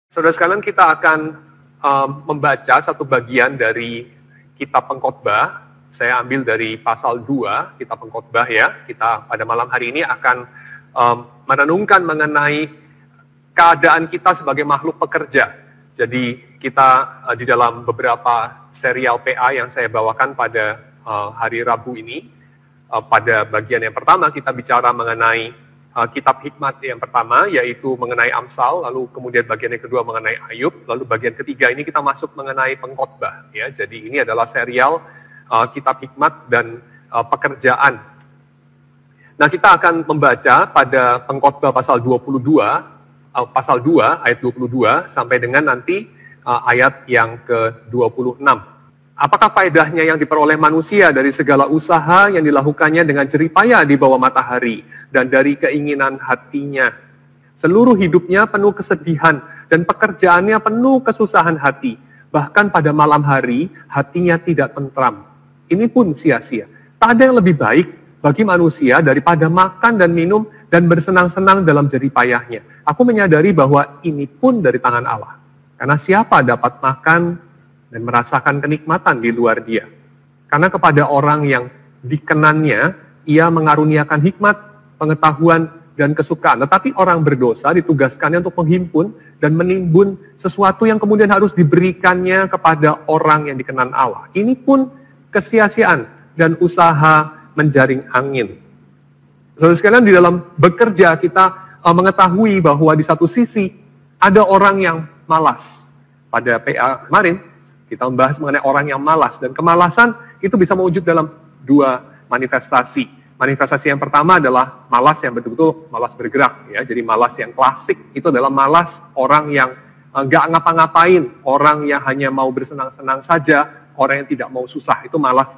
Saudara sekalian, kita akan membaca satu bagian dari kitab Pengkhotbah. Saya ambil dari pasal 2 kitab Pengkhotbah ya. Kita pada malam hari ini akan merenungkan mengenai keadaan kita sebagai makhluk pekerja. Jadi kita di dalam beberapa serial PA yang saya bawakan pada hari Rabu ini, pada bagian yang pertama kita bicara mengenai kitab hikmat yang pertama, yaitu mengenai Amsal, lalu kemudian bagian yang kedua mengenai Ayub, lalu bagian ketiga ini kita masuk mengenai Pengkhotbah. Ya, jadi ini adalah serial kitab hikmat dan pekerjaan. Nah, kita akan membaca pada Pengkhotbah pasal 22, pasal 2 ayat 22 sampai dengan nanti ayat yang ke-26. Apakah faedahnya yang diperoleh manusia dari segala usaha yang dilakukannya dengan jeripaya di bawah matahari dan dari keinginan hatinya? Seluruh hidupnya penuh kesedihan dan pekerjaannya penuh kesusahan hati. Bahkan pada malam hari hatinya tidak tentram. Ini pun sia-sia. Tak ada yang lebih baik bagi manusia daripada makan dan minum dan bersenang-senang dalam jeripayahnya. Aku menyadari bahwa ini pun dari tangan Allah. Karena siapa dapat makan dan merasakan kenikmatan di luar dia. Karena kepada orang yang dikenannya, ia mengaruniakan hikmat, pengetahuan, dan kesukaan. Tetapi orang berdosa ditugaskannya untuk menghimpun dan menimbun sesuatu yang kemudian harus diberikannya kepada orang yang dikenan Allah. Ini pun kesia-siaan dan usaha menjaring angin. Saudara sekalian, di dalam bekerja kita mengetahui bahwa di satu sisi ada orang yang malas. Pada PA kemarin, kita membahas mengenai orang yang malas, dan kemalasan itu bisa mewujud dalam dua manifestasi. Manifestasi yang pertama adalah malas yang betul-betul malas bergerak, ya. Jadi malas yang klasik itu adalah malas orang yang nggak ngapa-ngapain, orang yang hanya mau bersenang-senang saja, orang yang tidak mau susah. Itu malas,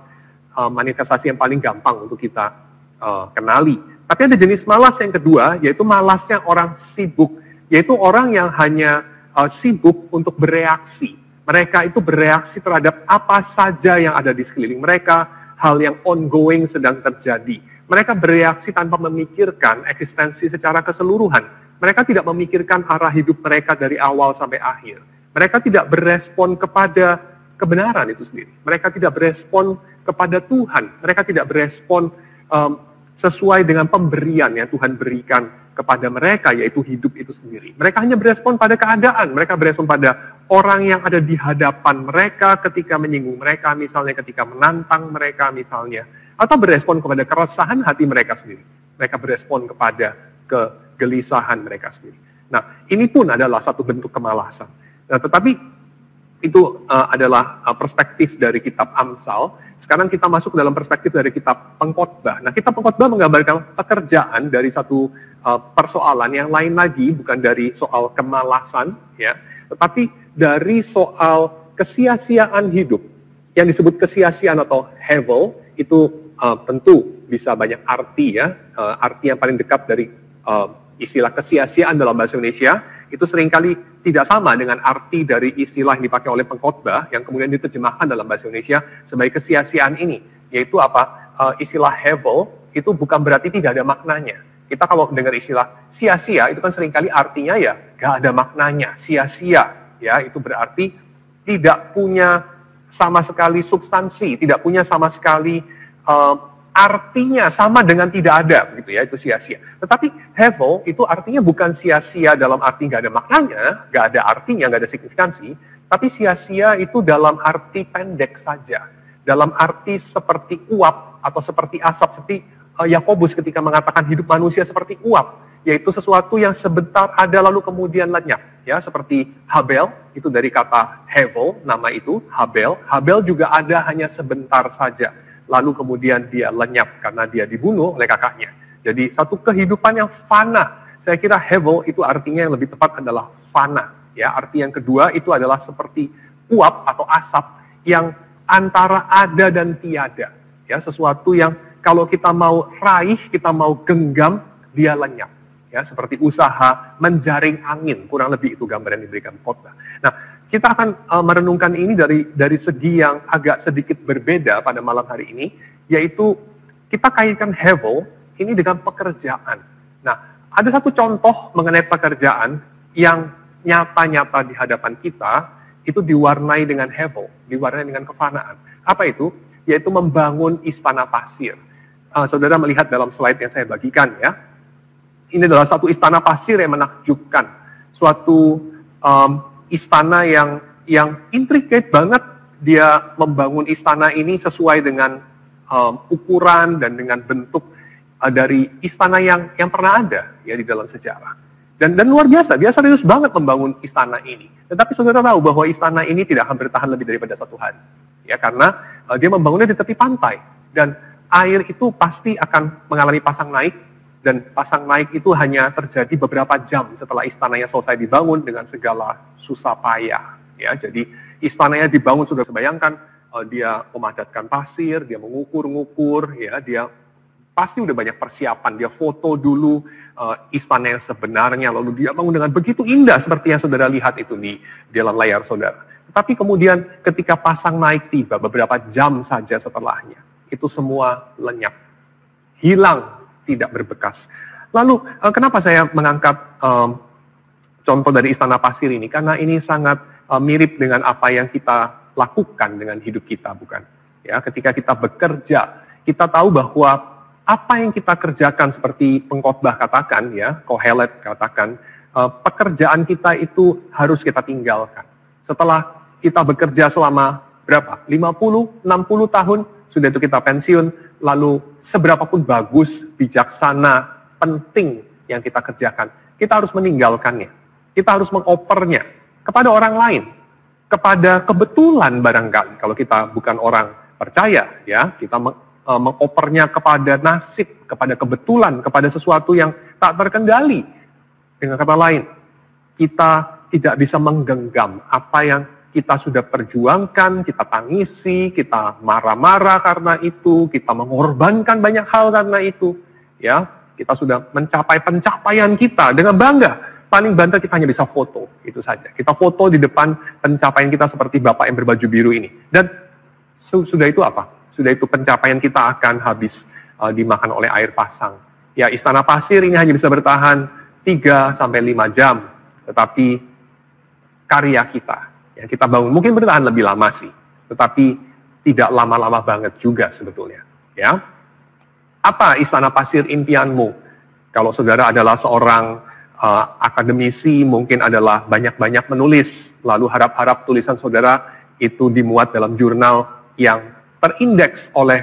manifestasi yang paling gampang untuk kita kenali. Tapi ada jenis malas yang kedua, yaitu malasnya orang sibuk, yaitu orang yang hanya sibuk untuk bereaksi. Mereka itu bereaksi terhadap apa saja yang ada di sekeliling mereka, hal yang ongoing sedang terjadi. Mereka bereaksi tanpa memikirkan eksistensi secara keseluruhan. Mereka tidak memikirkan arah hidup mereka dari awal sampai akhir. Mereka tidak berespon kepada kebenaran itu sendiri. Mereka tidak berespon kepada Tuhan. Mereka tidak berespon sesuai dengan pemberian yang Tuhan berikan kepada mereka, yaitu hidup itu sendiri. Mereka hanya berespon pada keadaan. Mereka berespon pada orang yang ada di hadapan mereka ketika menyinggung mereka, misalnya ketika menantang mereka misalnya, atau berespon kepada keresahan hati mereka sendiri. Mereka berespon kepada kegelisahan mereka sendiri. Nah, ini pun adalah satu bentuk kemalasan. Nah, tetapi itu adalah perspektif dari kitab Amsal. Sekarang kita masuk dalam perspektif dari kitab Pengkhotbah. Nah, kitab Pengkhotbah menggambarkan pekerjaan dari satu persoalan yang lain lagi, bukan dari soal kemalasan, ya, tetapi dari soal kesia-siaan hidup. Yang disebut kesia-siaan atau hevel itu tentu bisa banyak arti, ya. Arti yang paling dekat dari istilah kesia-siaan dalam bahasa Indonesia itu seringkali tidak sama dengan arti dari istilah yang dipakai oleh Pengkhotbah yang kemudian diterjemahkan dalam bahasa Indonesia sebagai kesia-siaan ini. Yaitu apa? Istilah hevel itu bukan berarti tidak ada maknanya. Kita kalau dengar istilah sia-sia itu kan seringkali artinya ya gak ada maknanya, sia-sia. Ya, itu berarti tidak punya sama sekali substansi, tidak punya sama sekali artinya, sama dengan tidak ada, begitu ya, itu sia-sia. Tetapi hevel itu artinya bukan sia-sia dalam arti nggak ada maknanya, nggak ada artinya, nggak ada signifikansi, tapi sia-sia itu dalam arti pendek saja, dalam arti seperti uap atau seperti asap, seperti Yakobus ketika mengatakan hidup manusia seperti uap, yaitu sesuatu yang sebentar ada lalu kemudian lenyap. Ya, seperti Habel, itu dari kata hevel, nama itu, Habel. Habel juga ada hanya sebentar saja, lalu kemudian dia lenyap karena dia dibunuh oleh kakaknya. Jadi satu kehidupan yang fana. Saya kira hevel itu artinya yang lebih tepat adalah fana. Ya, arti yang kedua itu adalah seperti uap atau asap yang antara ada dan tiada. Ya, sesuatu yang kalau kita mau raih, kita mau genggam, dia lenyap. Ya, seperti usaha menjaring angin, kurang lebih itu gambaran yang diberikan Pengkhotbah. Nah, kita akan merenungkan ini dari segi yang agak sedikit berbeda pada malam hari ini, yaitu kita kaitkan hevel ini dengan pekerjaan. Nah, ada satu contoh mengenai pekerjaan yang nyata-nyata di hadapan kita, itu diwarnai dengan hevel, diwarnai dengan kefanaan. Apa itu? Yaitu membangun istana pasir. Saudara melihat dalam slide yang saya bagikan ya. Ini adalah satu istana pasir yang menakjubkan. Suatu istana yang intricate banget. Dia membangun istana ini sesuai dengan ukuran dan dengan bentuk dari istana yang pernah ada ya di dalam sejarah. Dan luar biasa, dia serius banget membangun istana ini. Tetapi saudara tahu bahwa istana ini tidak akan bertahan lebih daripada 1 hari. Ya, karena dia membangunnya di tepi pantai. Dan air itu pasti akan mengalami pasang naik. Dan pasang naik itu hanya terjadi beberapa jam setelah istananya selesai dibangun dengan segala susah payah. Ya, jadi istananya dibangun, sudah bayangkan, dia memadatkan pasir, dia mengukur-ngukur, ya, dia pasti udah banyak persiapan, dia foto dulu istana yang sebenarnya, lalu dia bangun dengan begitu indah seperti yang saudara lihat itu di dalam layar saudara. Tapi kemudian ketika pasang naik tiba, beberapa jam saja setelahnya, itu semua lenyap, hilang, tidak berbekas. Lalu kenapa saya mengangkat contoh dari istana pasir ini? Karena ini sangat mirip dengan apa yang kita lakukan dengan hidup kita, bukan? Ya, ketika kita bekerja, kita tahu bahwa apa yang kita kerjakan seperti pengkhotbah katakan, ya, Kohelet katakan, pekerjaan kita itu harus kita tinggalkan. Setelah kita bekerja selama berapa? 50, 60 tahun, sudah itu kita pensiun, lalu seberapapun bagus, bijaksana, penting yang kita kerjakan, kita harus meninggalkannya. Kita harus mengopernya kepada orang lain, kepada kebetulan barangkali. Kalau kita bukan orang percaya, ya, kita mengopernya kepada nasib, kepada kebetulan, kepada sesuatu yang tak terkendali. Dengan kata lain, kita tidak bisa menggenggam apa yang kita sudah perjuangkan, kita tangisi, kita marah-marah karena itu, kita mengorbankan banyak hal karena itu. Ya, kita sudah mencapai pencapaian kita dengan bangga. Paling banter kita hanya bisa foto, itu saja. Kita foto di depan pencapaian kita seperti Bapak yang berbaju biru ini. Dan sudah itu apa? Sudah itu pencapaian kita akan habis dimakan oleh air pasang. Ya, istana pasir ini hanya bisa bertahan 3-5 jam. Tetapi karya kita yang kita bangun mungkin bertahan lebih lama sih. Tetapi tidak lama-lama banget juga sebetulnya. Ya. Apa istana pasir impianmu? Kalau saudara adalah seorang akademisi, mungkin adalah banyak-banyak menulis, lalu harap-harap tulisan saudara itu dimuat dalam jurnal yang terindeks oleh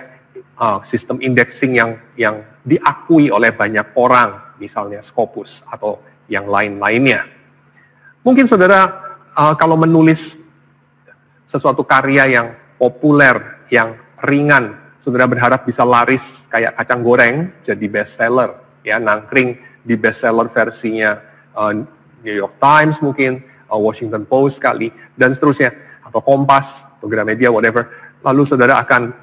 sistem indexing yang diakui oleh banyak orang, misalnya Scopus atau yang lain-lainnya. Mungkin saudara kalau menulis sesuatu karya yang populer, yang ringan, saudara berharap bisa laris kayak kacang goreng, jadi bestseller, ya, nangkring di bestseller versinya New York Times mungkin, Washington Post kali, dan seterusnya, atau Kompas, atau Gramedia, whatever. Lalu saudara akan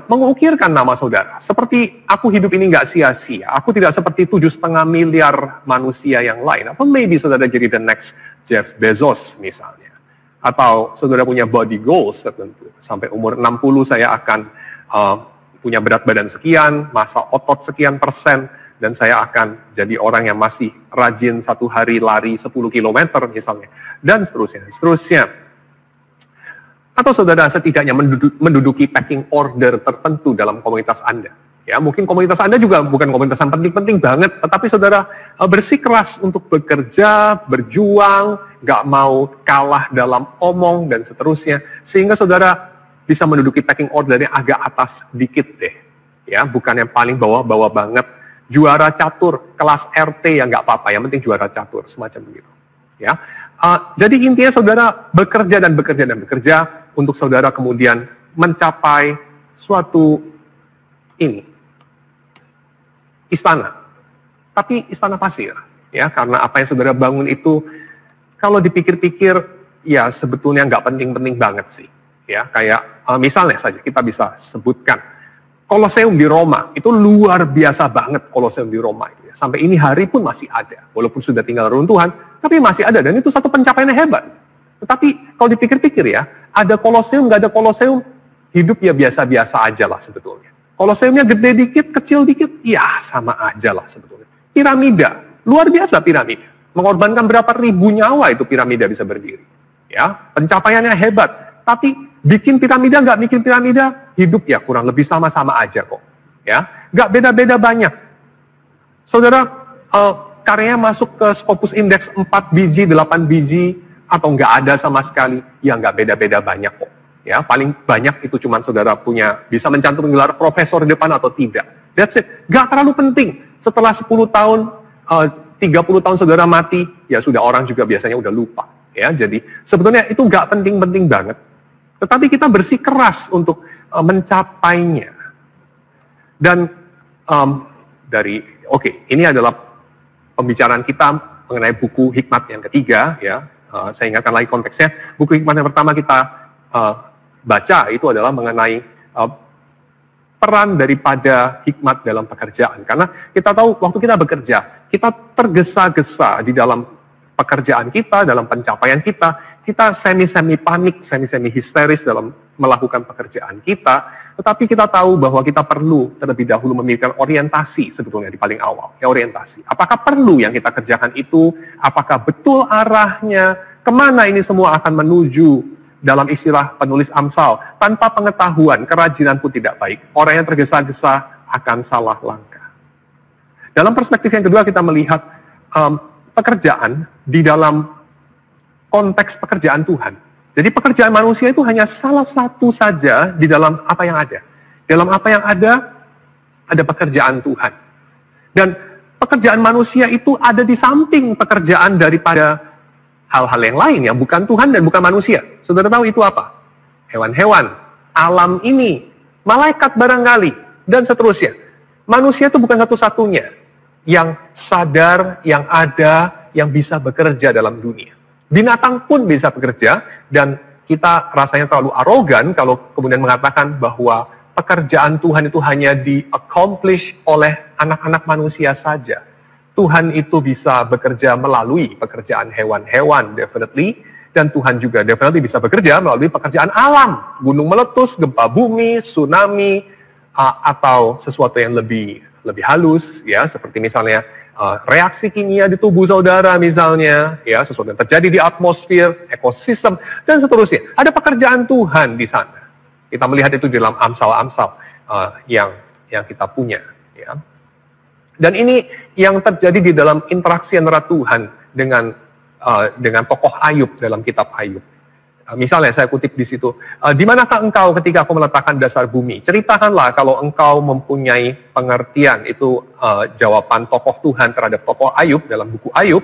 mengukirkan nama saudara. Seperti aku hidup ini nggak sia-sia, aku tidak seperti 7,5 miliar manusia yang lain. Apa maybe saudara jadi the next Jeff Bezos misalnya. Atau saudara punya body goals tertentu. Sampai umur 60 saya akan punya berat badan sekian, massa otot sekian persen, dan saya akan jadi orang yang masih rajin satu hari lari 10 km misalnya, dan seterusnya. Atau saudara setidaknya menduduki pecking order tertentu dalam komunitas Anda. Ya, mungkin komunitas Anda juga bukan komunitas yang penting-penting banget, tetapi saudara bersikeras untuk bekerja, berjuang, nggak mau kalah dalam omong, dan seterusnya, sehingga saudara bisa menduduki pecking order yang agak atas dikit deh. Ya, bukan yang paling bawah-bawah banget. Juara catur, kelas RT yang nggak apa-apa, yang penting juara catur, semacam begitu. Ya, jadi intinya saudara bekerja dan bekerja untuk saudara kemudian mencapai suatu istana, tapi istana pasir, ya, karena apa yang saudara bangun itu, kalau dipikir-pikir, ya sebetulnya nggak penting-penting banget sih, ya, kayak misalnya saja kita bisa sebutkan Koloseum di Roma, itu luar biasa banget Koloseum di Roma. Ya. Sampai ini hari pun masih ada. Walaupun sudah tinggal runtuhan, tapi masih ada. Dan itu satu pencapaian yang hebat. Tetapi kalau dipikir-pikir ya, ada Koloseum, nggak ada Koloseum, hidup ya biasa-biasa aja lah sebetulnya. Koloseumnya gede dikit, kecil dikit, ya sama aja lah sebetulnya. Piramida, luar biasa piramida. Mengorbankan berapa ribu nyawa itu piramida bisa berdiri. Ya, pencapaiannya hebat. Tapi bikin piramida nggak bikin piramida, hidup ya kurang lebih sama-sama aja kok. Ya, nggak beda-beda banyak. Saudara, karyanya masuk ke Scopus Index 4 biji, 8 biji, atau nggak ada sama sekali, ya nggak beda-beda banyak kok. Ya, paling banyak itu cuma saudara punya, bisa mencantumkan gelar profesor di depan atau tidak. That's it. Nggak terlalu penting. Setelah 10 tahun, 30 tahun saudara mati, ya sudah, orang juga biasanya udah lupa. Ya, jadi sebetulnya itu nggak penting-penting banget. Tetapi kita bersikeras untuk mencapainya. Dan ini adalah pembicaraan kita mengenai buku hikmat yang ketiga. Ya, saya ingatkan lagi konteksnya. Buku hikmat yang pertama kita baca itu adalah mengenai peran daripada hikmat dalam pekerjaan. Karena kita tahu waktu kita bekerja, kita tergesa-gesa di dalam pekerjaan kita, dalam pencapaian kita semi-semi panik, semi-semi histeris dalam melakukan pekerjaan kita, tetapi kita tahu bahwa kita perlu terlebih dahulu memiliki orientasi sebetulnya di paling awal. Ya, orientasi. Apakah perlu yang kita kerjakan itu? Apakah betul arahnya? Kemana ini semua akan menuju? Dalam istilah penulis Amsal, tanpa pengetahuan, kerajinan pun tidak baik. Orang yang tergesa-gesa akan salah langkah. Dalam perspektif yang kedua, kita melihat pekerjaan di dalam konteks pekerjaan Tuhan. Jadi pekerjaan manusia itu hanya salah satu saja di dalam apa yang ada. Dalam apa yang ada pekerjaan Tuhan. Dan pekerjaan manusia itu ada di samping pekerjaan daripada hal-hal yang lain yang bukan Tuhan dan bukan manusia. Saudara tahu itu apa? Hewan-hewan, alam ini, malaikat barangkali, dan seterusnya. Manusia itu bukan satu-satunya yang sadar, yang ada, yang bisa bekerja dalam dunia. Binatang pun bisa bekerja, dan kita rasanya terlalu arogan kalau kemudian mengatakan bahwa pekerjaan Tuhan itu hanya di-accomplish oleh anak-anak manusia saja. Tuhan itu bisa bekerja melalui pekerjaan hewan-hewan, definitely. Dan Tuhan juga definitely bisa bekerja melalui pekerjaan alam. Gunung meletus, gempa bumi, tsunami, atau sesuatu yang lebih halus, ya, seperti misalnya reaksi kimia di tubuh saudara misalnya, ya, sesuatu yang terjadi di atmosfer, ekosistem, dan seterusnya. Ada pekerjaan Tuhan di sana. Kita melihat itu di dalam Amsal-Amsal yang kita punya, ya. Dan ini yang terjadi di dalam interaksi antara Tuhan dengan tokoh Ayub dalam kitab Ayub. Misalnya saya kutip di situ, di manakah engkau ketika aku meletakkan dasar bumi? Ceritakanlah kalau engkau mempunyai pengertian. Itu jawaban tokoh Tuhan terhadap tokoh Ayub dalam buku Ayub.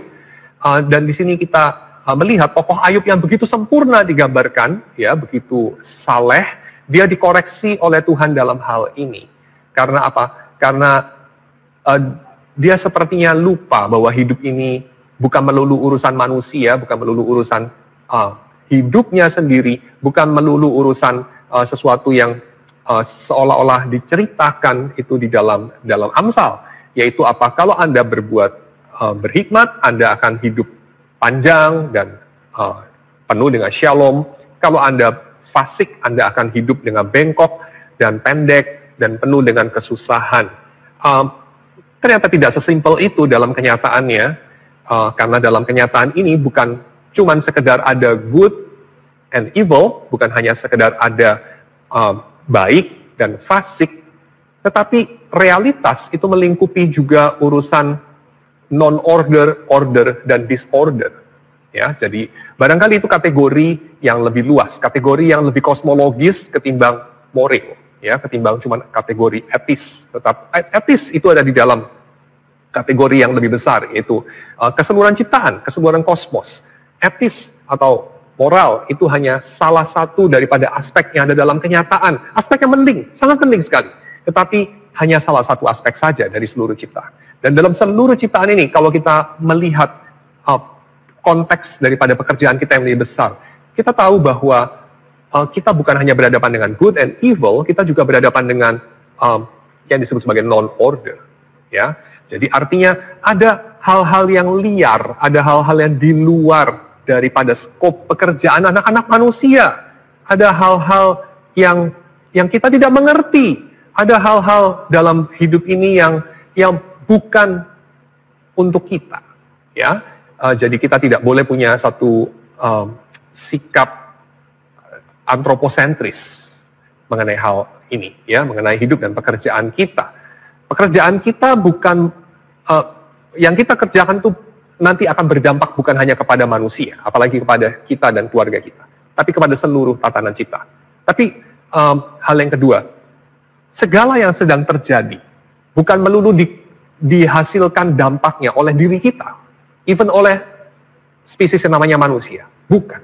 Dan di sini kita melihat tokoh Ayub yang begitu sempurna digambarkan, ya, begitu saleh. Dia dikoreksi oleh Tuhan dalam hal ini. Karena apa? Karena dia sepertinya lupa bahwa hidup ini bukan melulu urusan manusia, bukan melulu urusan hidupnya sendiri, bukan melulu urusan sesuatu yang seolah-olah diceritakan itu di dalam Amsal, yaitu apa? Kalau Anda berbuat berhikmat, Anda akan hidup panjang dan penuh dengan shalom. Kalau Anda fasik, Anda akan hidup dengan bengkok dan pendek dan penuh dengan kesusahan. Ternyata tidak sesimpel itu dalam kenyataannya, karena dalam kenyataan ini bukan cuman sekedar ada good and evil, bukan hanya sekedar ada baik dan fasik, tetapi realitas itu melingkupi juga urusan non-order, order, dan disorder. Ya, jadi barangkali itu kategori yang lebih luas, kategori yang lebih kosmologis ketimbang moral. Ya, ketimbang cuma kategori etis. Tetap etis itu ada di dalam kategori yang lebih besar, yaitu keseluruhan ciptaan, keseluruhan kosmos. Etis atau moral itu hanya salah satu daripada aspek yang ada dalam kenyataan. Aspek yang penting, sangat penting sekali. Tetapi hanya salah satu aspek saja dari seluruh ciptaan. Dan dalam seluruh ciptaan ini, kalau kita melihat konteks daripada pekerjaan kita yang lebih besar, kita tahu bahwa kita bukan hanya berhadapan dengan good and evil, kita juga berhadapan dengan yang disebut sebagai non-order. Ya, jadi artinya ada hal-hal yang liar, ada hal-hal yang di luar daripada skop pekerjaan anak-anak manusia. Ada hal-hal yang kita tidak mengerti. Ada hal-hal dalam hidup ini yang bukan untuk kita. Ya, Jadi kita tidak boleh punya satu sikap antroposentris mengenai hal ini, ya, mengenai hidup dan pekerjaan kita. Pekerjaan kita bukan yang kita kerjakan tuh nanti akan berdampak bukan hanya kepada manusia, apalagi kepada kita dan keluarga kita, tapi kepada seluruh tatanan ciptaan. Tapi hal yang kedua, segala yang sedang terjadi bukan melulu dihasilkan dampaknya oleh diri kita, even oleh spesies yang namanya manusia, bukan,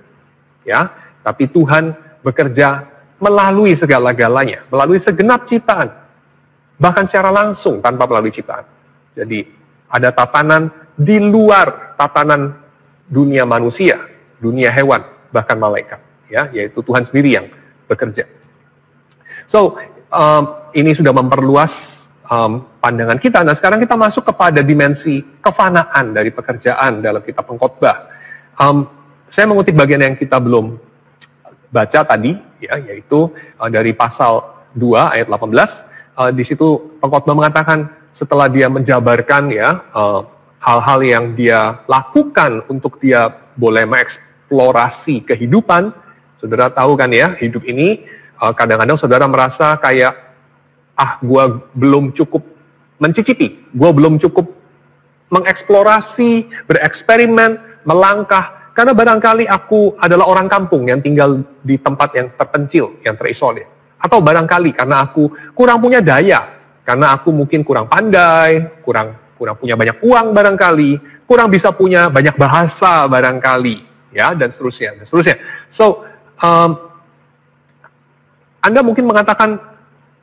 ya. Tapi Tuhan bekerja melalui segala-galanya, melalui segenap ciptaan, bahkan secara langsung tanpa melalui ciptaan. Jadi ada tatanan di luar tatanan dunia manusia, dunia hewan, bahkan malaikat, ya, yaitu Tuhan sendiri yang bekerja. So, ini sudah memperluas pandangan kita. Nah, sekarang kita masuk kepada dimensi kefanaan dari pekerjaan dalam kitab Pengkhotbah. Saya mengutip bagian yang kita belum baca tadi, ya, yaitu dari pasal 2 ayat 18. Di situ Pengkhotbah mengatakan setelah dia menjabarkan, ya, hal-hal yang dia lakukan untuk dia boleh mengeksplorasi kehidupan. Saudara tahu kan, ya, hidup ini kadang-kadang saudara merasa kayak, gue belum cukup mencicipi, gue belum cukup mengeksplorasi, bereksperimen, melangkah, karena barangkali aku adalah orang kampung yang tinggal di tempat yang terpencil, yang terisolir. Atau barangkali karena aku kurang punya daya, karena aku mungkin kurang pandai, kurang punya banyak uang barangkali, kurang bisa punya banyak bahasa barangkali, ya, dan seterusnya, dan seterusnya. So, Anda mungkin mengatakan,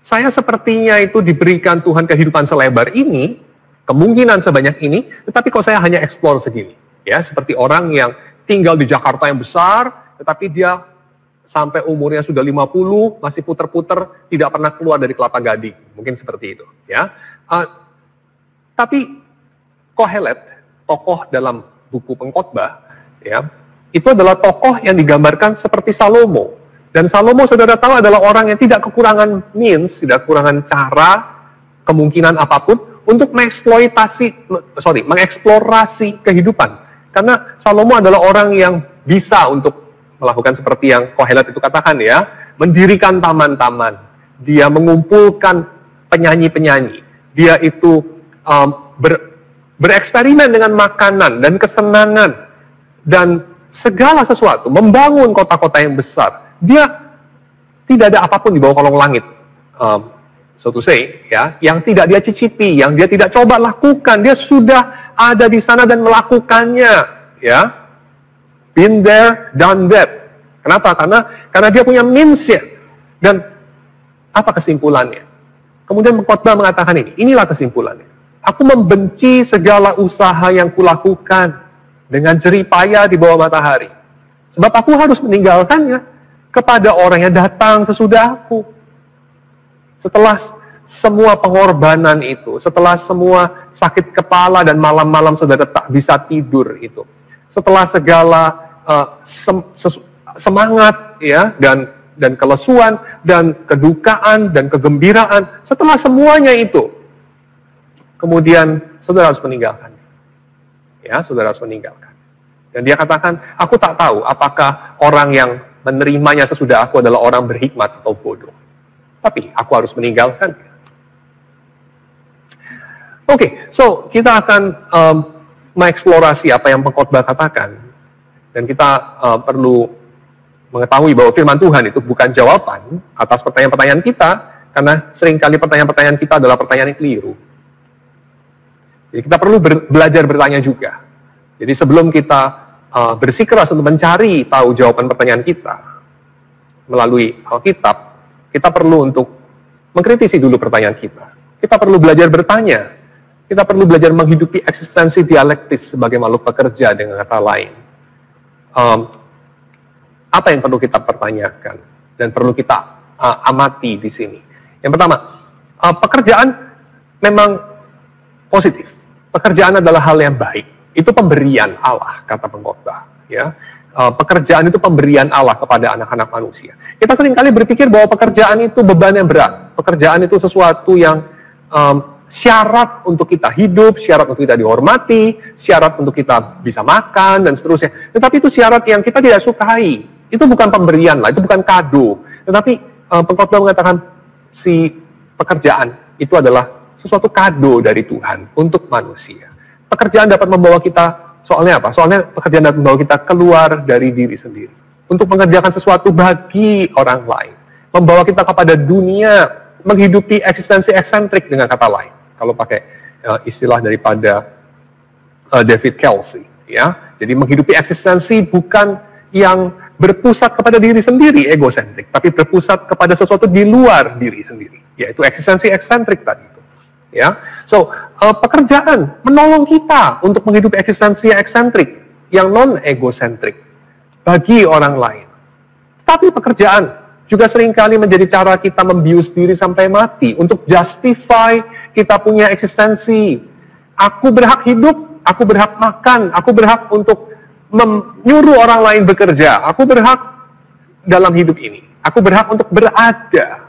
saya sepertinya itu diberikan Tuhan kehidupan selebar ini, kemungkinan sebanyak ini, tetapi kok saya hanya eksplor segini, ya, seperti orang yang tinggal di Jakarta yang besar, tetapi dia sampai umurnya sudah 50, masih puter-puter, tidak pernah keluar dari Kelapa Gading. Mungkin seperti itu, ya. Tapi Kohelet, tokoh dalam buku Pengkhotbah, ya, itu adalah tokoh yang digambarkan seperti Salomo. Dan Salomo, saudara tahu, adalah orang yang tidak kekurangan means, tidak kekurangan cara, kemungkinan apapun untuk mengeksplorasi kehidupan. Karena Salomo adalah orang yang bisa untuk melakukan seperti yang Kohelet itu katakan, ya, mendirikan taman-taman, dia mengumpulkan penyanyi-penyanyi, dia itu bereksperimen dengan makanan dan kesenangan dan segala sesuatu, membangun kota-kota yang besar. Dia tidak ada apapun di bawah kolong langit, so to say, ya, yang tidak dia cicipi, yang dia tidak coba lakukan. Dia sudah ada di sana dan melakukannya, ya. Been there, done that. Kenapa? Karena dia punya means-nya. Dan apa kesimpulannya? Kemudian Pengkhotbah mengatakan ini. Inilah kesimpulannya. Aku membenci segala usaha yang kulakukan dengan jerih payah di bawah matahari. Sebab aku harus meninggalkannya kepada orang yang datang sesudah aku. Setelah semua pengorbanan itu, setelah semua sakit kepala dan malam-malam saudara tak bisa tidur itu, setelah segala semangat, ya, dan kelesuan dan kedukaan dan kegembiraan, setelah semuanya itu, kemudian saudara harus meninggalkan. Ya, saudara harus meninggalkan. Dan dia katakan, aku tak tahu apakah orang yang menerimanya sesudah aku adalah orang berhikmat atau bodoh. Tapi aku harus meninggalkan. Oke, so kita akan mengeksplorasi apa yang Pengkhotbah katakan. Dan kita perlu mengetahui bahwa firman Tuhan itu bukan jawaban atas pertanyaan-pertanyaan kita, karena seringkali pertanyaan-pertanyaan kita adalah pertanyaan yang keliru. Jadi kita perlu belajar bertanya juga. Jadi sebelum kita bersikeras untuk mencari tahu jawaban pertanyaan kita melalui Alkitab, kita perlu untuk mengkritisi dulu pertanyaan kita. Kita perlu belajar bertanya. Kita perlu belajar menghidupi eksistensi dialektis sebagai makhluk pekerja, dengan kata lain. Apa yang perlu kita pertanyakan dan perlu kita amati di sini? Yang pertama, pekerjaan memang positif. Pekerjaan adalah hal yang baik. Itu pemberian Allah, kata Pengkhotbah. Ya, pekerjaan itu pemberian Allah kepada anak-anak manusia. Kita seringkali berpikir bahwa pekerjaan itu beban yang berat. Pekerjaan itu sesuatu yang syarat untuk kita hidup, syarat untuk kita dihormati, syarat untuk kita bisa makan, dan seterusnya. Tetapi itu syarat yang kita tidak sukai. Itu bukan pemberian lah, itu bukan kado. Tetapi pengkhotbah mengatakan si pekerjaan itu adalah sesuatu kado dari Tuhan untuk manusia. Pekerjaan dapat membawa kita, soalnya apa? Soalnya pekerjaan dapat membawa kita keluar dari diri sendiri. Untuk mengerjakan sesuatu bagi orang lain. Membawa kita kepada dunia, menghidupi eksistensi eksentrik dengan kata lain. Kalau pakai istilah daripada David Kelsey. Ya. Jadi menghidupi eksistensi bukan yang berpusat kepada diri sendiri, egosentrik. Tapi berpusat kepada sesuatu di luar diri sendiri. Yaitu eksistensi eksentrik tadi. Ya, so pekerjaan menolong kita untuk menghidupi eksistensi eksentrik yang non egosentrik bagi orang lain. Tapi pekerjaan juga seringkali menjadi cara kita membius diri sampai mati untuk justify kita punya eksistensi. Aku berhak hidup, aku berhak makan, aku berhak untuk menyuruh orang lain bekerja, aku berhak dalam hidup ini, aku berhak untuk berada.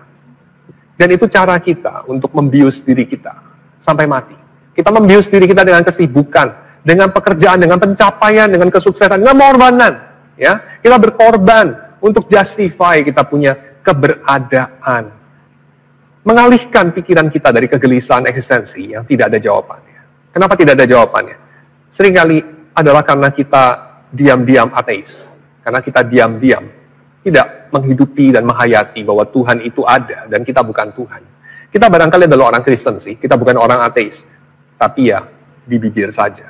Dan itu cara kita untuk membius diri kita sampai mati. Kita membius diri kita dengan kesibukan, dengan pekerjaan, dengan pencapaian, dengan kesuksesan, dengan pengorbanan. Ya, kita berkorban untuk justify kita punya keberadaan. Mengalihkan pikiran kita dari kegelisahan eksistensi yang tidak ada jawabannya. Kenapa tidak ada jawabannya? Seringkali adalah karena kita diam-diam ateis. Karena kita diam-diam tidak menghidupi dan menghayati bahwa Tuhan itu ada dan kita bukan Tuhan. Kita barangkali adalah orang Kristen sih, kita bukan orang ateis. Tapi ya, di bibir saja.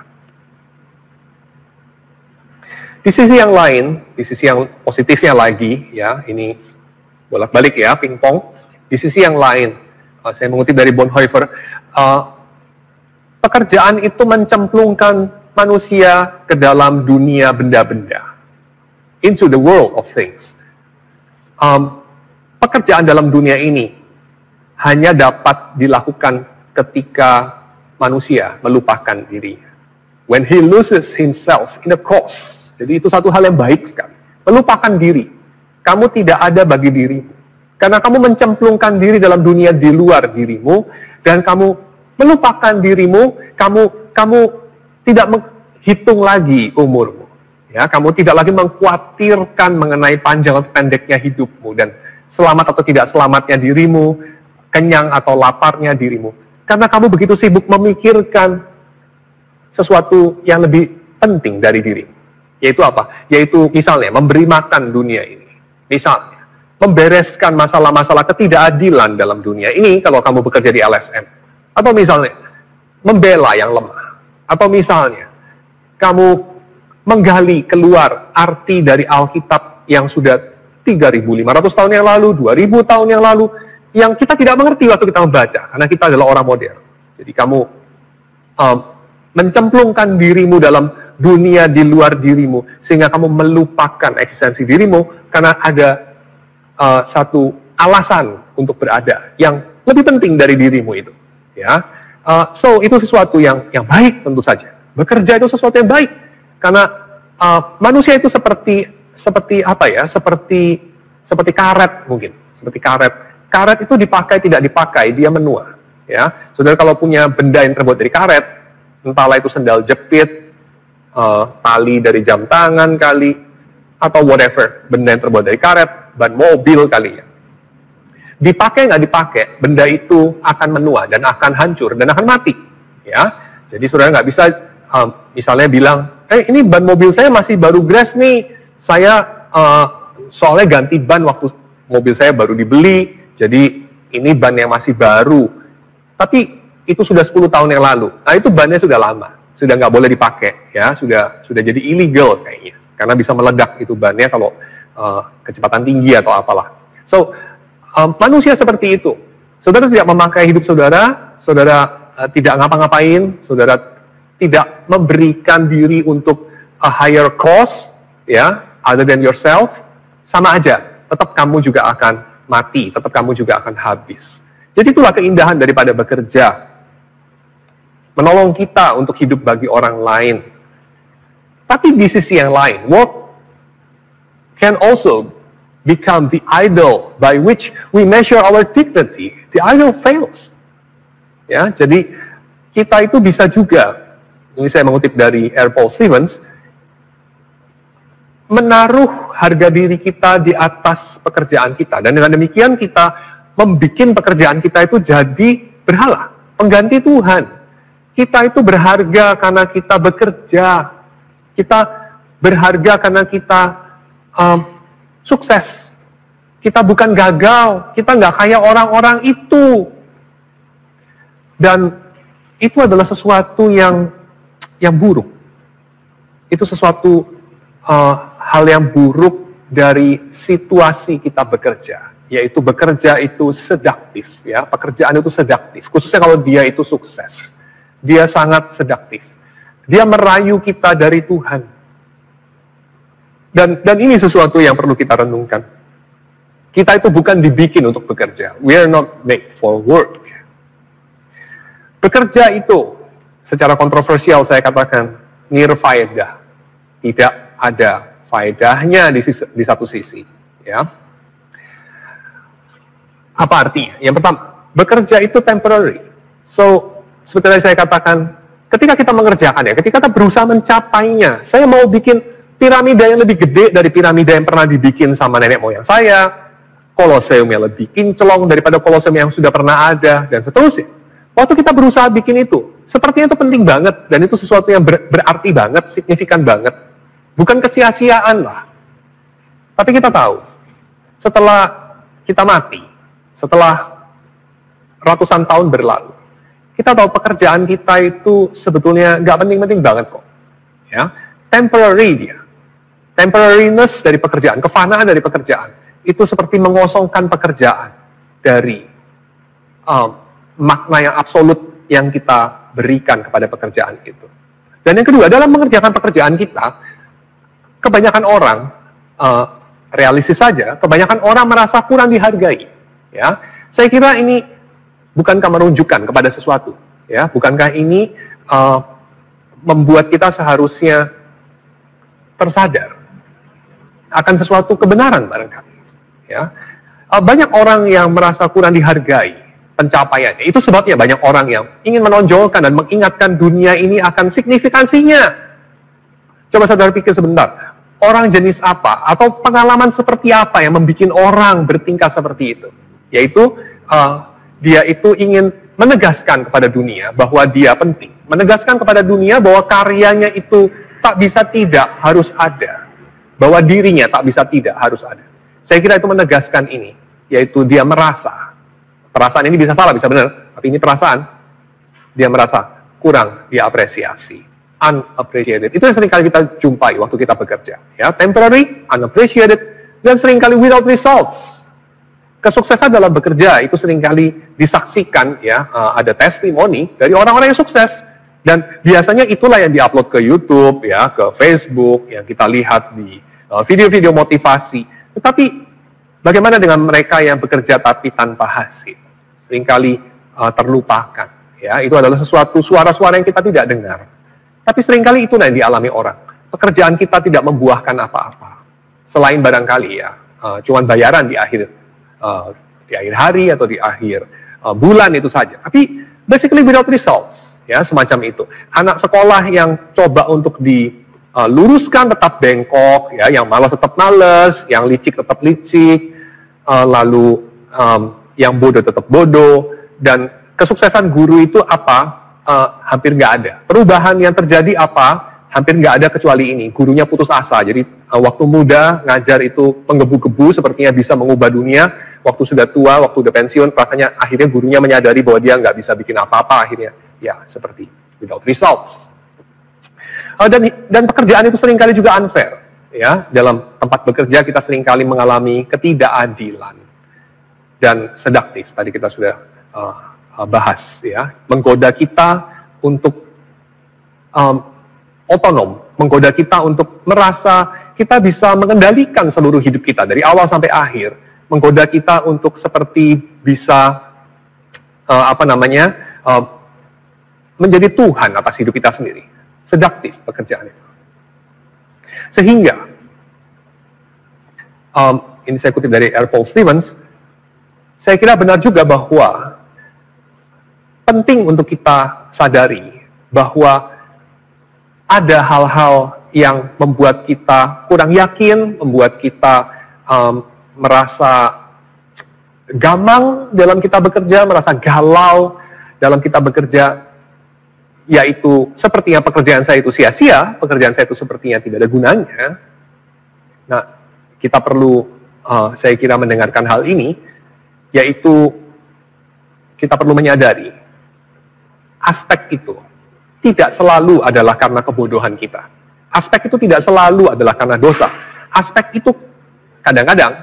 Di sisi yang lain, di sisi yang positifnya lagi, ya, ini bolak-balik ya, pingpong. Di sisi yang lain, saya mengutip dari Bonhoeffer, pekerjaan itu mencemplungkan manusia ke dalam dunia benda-benda. Into the world of things. Pekerjaan dalam dunia ini hanya dapat dilakukan ketika manusia melupakan dirinya. When he loses himself in the cause. Jadi itu satu hal yang baik sekali. Melupakan diri. Kamu tidak ada bagi dirimu. Karena kamu mencemplungkan diri dalam dunia di luar dirimu. Dan kamu melupakan dirimu. Kamu tidak menghitung lagi umurmu. Ya, kamu tidak lagi mengkhawatirkan mengenai panjang atau pendeknya hidupmu. Dan selamat atau tidak selamatnya dirimu. Kenyang atau laparnya dirimu. Karena kamu begitu sibuk memikirkan sesuatu yang lebih penting dari dirimu. Yaitu apa? Yaitu misalnya memberi makan dunia ini. Misalnya, membereskan masalah-masalah ketidakadilan dalam dunia ini kalau kamu bekerja di LSM. Atau misalnya, membela yang lemah. Atau misalnya, kamu menggali keluar arti dari Alkitab yang sudah 3.500 tahun yang lalu, 2.000 tahun yang lalu, yang kita tidak mengerti waktu kita membaca, karena kita adalah orang modern. Jadi kamu mencemplungkan dirimu dalam dunia di luar dirimu, sehingga kamu melupakan eksistensi dirimu, karena ada satu alasan untuk berada, yang lebih penting dari dirimu itu. Ya, so itu sesuatu yang baik tentu saja. Bekerja itu sesuatu yang baik, karena manusia itu seperti apa ya? Seperti karet mungkin, seperti karet. Karet itu dipakai tidak dipakai, dia menua. Ya, saudara kalau punya benda yang terbuat dari karet, entahlah itu sendal jepit, tali dari jam tangan kali, atau whatever, benda yang terbuat dari karet, ban mobil kali ya. Dipakai nggak dipakai, benda itu akan menua dan akan hancur dan akan mati. Ya, jadi saudara nggak bisa misalnya bilang, ini ban mobil saya masih baru grass nih, saya soalnya ganti ban waktu mobil saya baru dibeli. Jadi ini ban yang masih baru, tapi itu sudah 10 tahun yang lalu. Nah itu bannya sudah lama, sudah nggak boleh dipakai, ya sudah jadi illegal kayaknya, karena bisa meledak itu bannya kalau kecepatan tinggi atau apalah. So manusia seperti itu. Saudara tidak memakai hidup saudara, saudara tidak ngapa-ngapain, saudara tidak memberikan diri untuk a higher cause, ya, other than yourself, sama aja. Tetap kamu juga akan mati, tetap kamu juga akan habis. Jadi itulah keindahan daripada bekerja. Menolong kita untuk hidup bagi orang lain. Tapi di sisi yang lain, work can also become the idol by which we measure our dignity. The idol fails. Ya, jadi kita itu bisa juga, ini saya mengutip dari R. Paul Stevens, menaruh harga diri kita di atas pekerjaan kita, dan dengan demikian kita membuat pekerjaan kita itu jadi berhala, pengganti Tuhan. Kita itu berharga karena kita bekerja, kita berharga karena kita sukses. Kita bukan gagal, kita nggak kayak orang-orang itu. Dan itu adalah sesuatu yang buruk. Itu sesuatu hal yang buruk dari situasi kita bekerja, yaitu bekerja itu sedaktif, ya. Pekerjaan itu sedaktif, khususnya kalau dia itu sukses. Dia sangat sedaktif. Dia merayu kita dari Tuhan. Dan ini sesuatu yang perlu kita renungkan. Kita itu bukan dibikin untuk bekerja. We are not made for work. Bekerja itu, secara kontroversial saya katakan, nirfaedah. Tidak ada faedahnya di satu sisi, ya. Apa artinya? Yang pertama, bekerja itu temporary. So, seperti yang saya katakan, ketika kita mengerjakannya, ketika kita berusaha mencapainya, saya mau bikin piramida yang lebih gede dari piramida yang pernah dibikin sama nenek moyang saya, koloseum yang lebih kinclong daripada koloseum yang sudah pernah ada, dan seterusnya. Waktu kita berusaha bikin itu, sepertinya itu penting banget, dan itu sesuatu yang berarti banget, signifikan banget. Bukan kesia-siaan lah. Tapi kita tahu, setelah kita mati, setelah ratusan tahun berlalu, kita tahu pekerjaan kita itu sebetulnya nggak penting-penting banget kok. Ya, temporary dia. Temporariness dari pekerjaan, kefanaan dari pekerjaan, itu seperti mengosongkan pekerjaan dari makna yang absolut yang kita berikan kepada pekerjaan itu. Dan yang kedua, dalam mengerjakan pekerjaan kita, kebanyakan orang, realistis saja, kebanyakan orang merasa kurang dihargai. Ya, saya kira ini bukankah menunjukkan kepada sesuatu? Ya, bukankah ini membuat kita seharusnya tersadar akan sesuatu kebenaran barangkali? Ya, banyak orang yang merasa kurang dihargai pencapaiannya. Itu sebabnya banyak orang yang ingin menonjolkan dan mengingatkan dunia ini akan signifikansinya. Coba saudara pikir sebentar, orang jenis apa atau pengalaman seperti apa yang membuat orang bertingkah seperti itu? Yaitu dia itu ingin menegaskan kepada dunia bahwa dia penting, menegaskan kepada dunia bahwa karyanya itu tak bisa tidak harus ada, bahwa dirinya tak bisa tidak harus ada. Saya kira itu menegaskan ini, yaitu dia merasa, perasaan ini bisa salah, bisa benar, tapi ini perasaan, dia merasa kurang diapresiasi. Unappreciated. Itu yang seringkali kita jumpai waktu kita bekerja. Ya, temporary, unappreciated, dan seringkali without results. Kesuksesan dalam bekerja itu seringkali disaksikan, ya, ada testimoni dari orang-orang yang sukses. Dan biasanya itulah yang diupload ke YouTube, ya, ke Facebook, yang kita lihat di video-video motivasi. Tetapi bagaimana dengan mereka yang bekerja tapi tanpa hasil? Seringkali terlupakan. Ya, itu adalah sesuatu suara-suara yang kita tidak dengar. Tapi seringkali itu yang dialami orang. Pekerjaan kita tidak membuahkan apa-apa. Selain barangkali ya, cuman bayaran di akhir hari atau di akhir bulan itu saja. Tapi basically without results, ya, semacam itu. Anak sekolah yang coba untuk diluruskan tetap bengkok, ya, yang malas tetap malas, yang licik tetap licik, lalu yang bodoh tetap bodoh, dan kesuksesan guru itu apa? Hampir nggak ada. Perubahan yang terjadi apa? Hampir nggak ada kecuali ini. Gurunya putus asa. Jadi waktu muda ngajar itu menggebu-gebu, sepertinya bisa mengubah dunia. Waktu sudah tua, waktu udah pensiun, rasanya akhirnya gurunya menyadari bahwa dia nggak bisa bikin apa-apa akhirnya. Ya, seperti without results. Dan pekerjaan itu seringkali juga unfair. Ya, dalam tempat bekerja kita seringkali mengalami ketidakadilan dan sedaktif. Tadi kita sudah bahas, ya, menggoda kita untuk otonom, menggoda kita untuk merasa kita bisa mengendalikan seluruh hidup kita dari awal sampai akhir, menggoda kita untuk seperti bisa menjadi Tuhan atas hidup kita sendiri. Sedaktif pekerjaan itu. Sehingga ini saya kutip dari R. Paul Stevens, saya kira benar juga bahwa penting untuk kita sadari bahwa ada hal-hal yang membuat kita kurang yakin, membuat kita merasa gamang dalam kita bekerja, merasa galau dalam kita bekerja, yaitu sepertinya pekerjaan saya itu sia-sia, pekerjaan saya itu sepertinya tidak ada gunanya. Nah, kita perlu, saya kira mendengarkan hal ini, yaitu kita perlu menyadari aspek itu tidak selalu adalah karena kebodohan kita. Aspek itu tidak selalu adalah karena dosa. Aspek itu kadang-kadang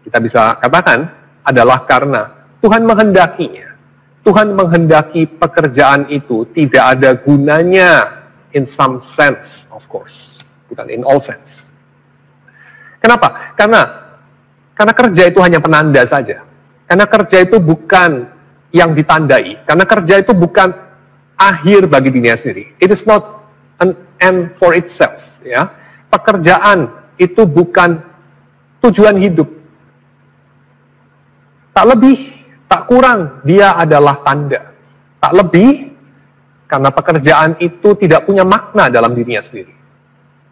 kita bisa katakan adalah karena Tuhan menghendakinya. Tuhan menghendaki pekerjaan itu tidak ada gunanya in some sense, of course. Bukan in all sense. Kenapa? Karena kerja itu hanya penanda saja. Karena kerja itu bukan yang ditandai. Karena kerja itu bukan akhir bagi dirinya sendiri. It is not an end for itself. Ya. Pekerjaan itu bukan tujuan hidup. Tak lebih, tak kurang, dia adalah tanda. Tak lebih, karena pekerjaan itu tidak punya makna dalam dirinya sendiri.